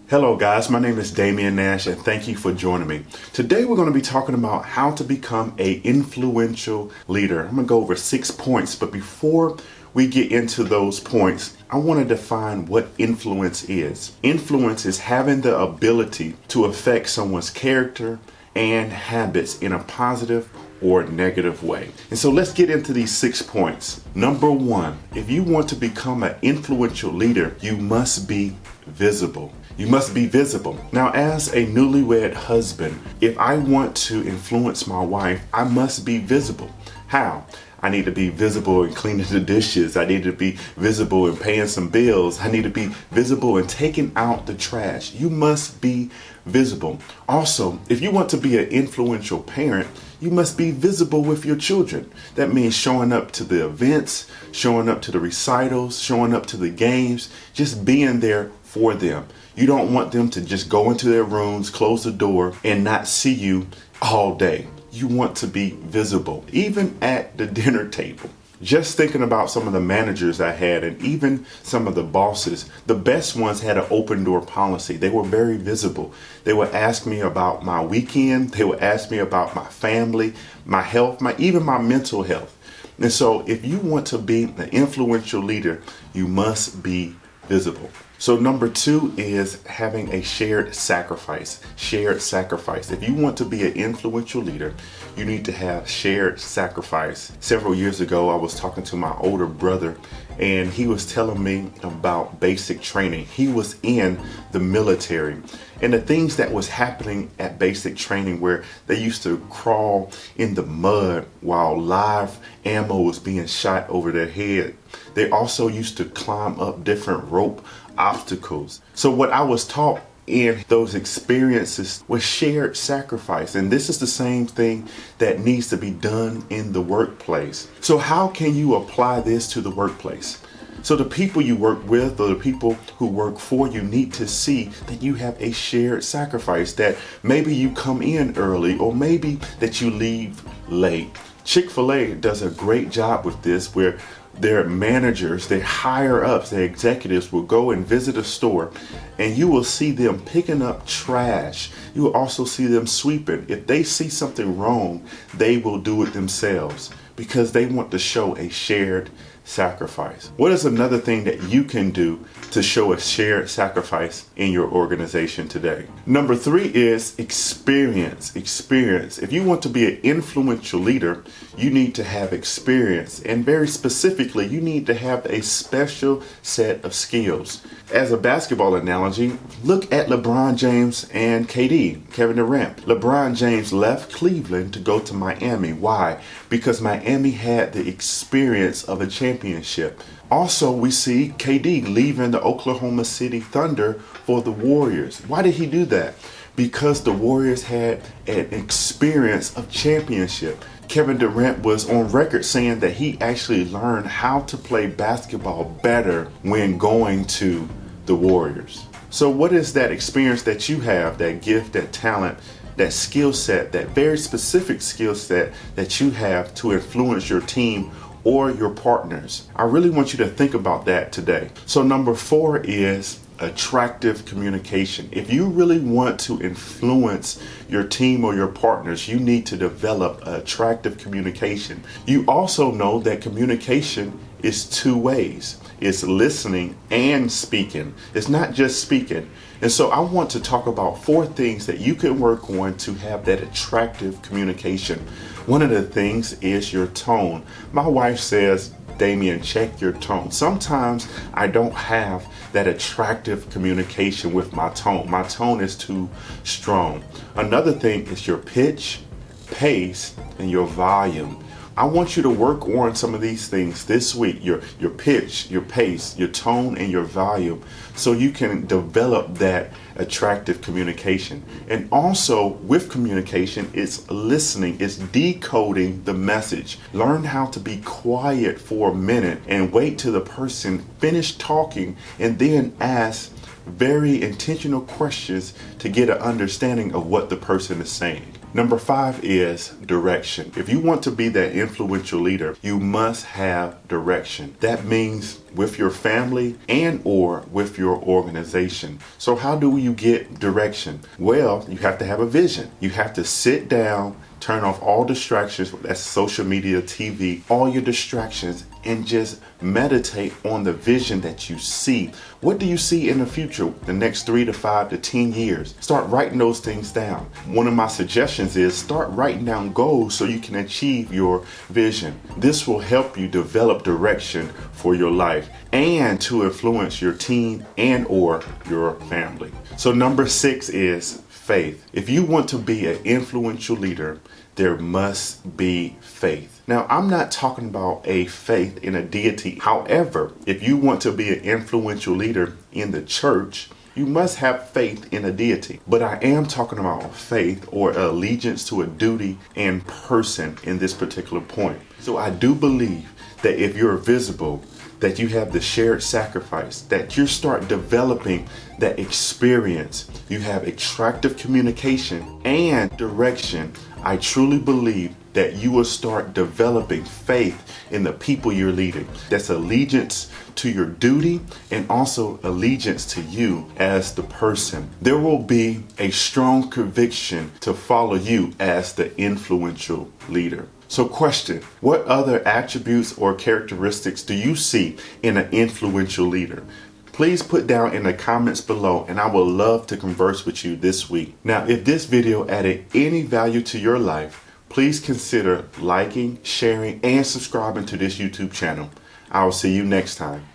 Hello guys, my name is Damien Nash and thank you for joining me. Today we're going to be talking about how to become an influential leader. I'm going to go over 6 points, but before we get into those points, I want to define what influence is. Influence is having the ability to affect someone's character and habits in a positive or negative way. And so let's get into these 6 points. Number 1, if you want to become an influential leader, you must be visible. You must be visible. Now, as a newlywed husband, if I want to influence my wife, I must be visible. How? I need to be visible in cleaning the dishes. I need to be visible in paying some bills. I need to be visible in taking out the trash. You must be visible. Also, if you want to be an influential parent, you must be visible with your children. That means showing up to the events, showing up to the recitals, showing up to the games, just being there for them. You don't want them to just go into their rooms, close the door, and not see you all day. You want to be visible, even at the dinner table. Just thinking about some of the managers I had and even some of the bosses, the best ones had an open door policy. They were very visible. They would ask me about my weekend. They would ask me about my family, my health, even my mental health. And so if you want to be an influential leader, you must be visible. So number 2 is having a shared sacrifice. Shared sacrifice. If you want to be an influential leader, you need to have shared sacrifice. Several years ago, I was talking to my older brother and he was telling me about basic training. He was in the military and the things that was happening at basic training where they used to crawl in the mud while live ammo was being shot over their head. They also used to climb up different rope obstacles. So what I was taught in those experiences was shared sacrifice. And this is the same thing that needs to be done in the workplace. So how can you apply this to the workplace? So the people you work with or the people who work for you need to see that you have a shared sacrifice, that maybe you come in early or maybe that you leave late. Chick-fil-A does a great job with this, where their managers, their higher ups, their executives will go and visit a store and you will see them picking up trash. You will also see them sweeping. If they see something wrong, they will do it themselves because they want to show a shared sacrifice. What is another thing that you can do to show a shared sacrifice in your organization today? Number 3 is experience. Experience. If you want to be an influential leader, you need to have experience, and very specifically, you need to have a special set of skills. As a basketball analogy, look at LeBron James and KD, Kevin Durant. LeBron James left Cleveland to go to Miami. Why? Because Miami had the experience of a championship. Also, we see KD leaving the Oklahoma City Thunder for the Warriors. Why did he do that? Because the Warriors had an experience of championship. Kevin Durant was on record saying that he actually learned how to play basketball better when going to the Warriors. So what is that experience that you have, that gift, that talent, that skill set, that very specific skill set that you have to influence your team or your partners? I really want you to think about that today. So number 4 is attractive communication. If you really want to influence your team or your partners, you need to develop attractive communication. You also know that communication is 2 ways. It's listening and speaking. It's not just speaking. And so I want to talk about 4 things that you can work on to have that attractive communication. One of the things is your tone. My wife says, Damien, check your tone. Sometimes I don't have that attractive communication with my tone. My tone is too strong. Another thing is your pitch, pace, and your volume. I want you to work on some of these things this week, your pitch, your pace, your tone, and your volume, so you can develop that attractive communication. And also with communication, it's listening, it's decoding the message. Learn how to be quiet for a minute and wait till the person finish talking and then ask very intentional questions to get an understanding of what the person is saying. Number 5 is direction. If you want to be that influential leader, you must have direction. That means with your family and or with your organization. So how do you get direction? Well, you have to have a vision. You have to sit down, turn off all distractions, that's social media, TV, all your distractions, and just meditate on the vision that you see. What do you see in the future, the next 3 to 5 to 10 years? Start writing those things down. One of my suggestions is start writing down goals so you can achieve your vision. This will help you develop direction for your life and to influence your team and or your family. So number 6 is faith. If you want to be an influential leader, there must be faith. Now, I'm not talking about a faith in a deity. However, if you want to be an influential leader in the church, you must have faith in a deity. But I am talking about faith or allegiance to a duty and person in this particular point. So I do believe that if you're visible, that you have the shared sacrifice, that you start developing that experience, you have attractive communication and direction, I truly believe that you will start developing faith in the people you're leading. That's allegiance to your duty and also allegiance to you as the person. There will be a strong conviction to follow you as the influential leader. So question, what other attributes or characteristics do you see in an influential leader? Please put down in the comments below and I would love to converse with you this week. Now, if this video added any value to your life, please consider liking, sharing, and subscribing to this YouTube channel. I will see you next time.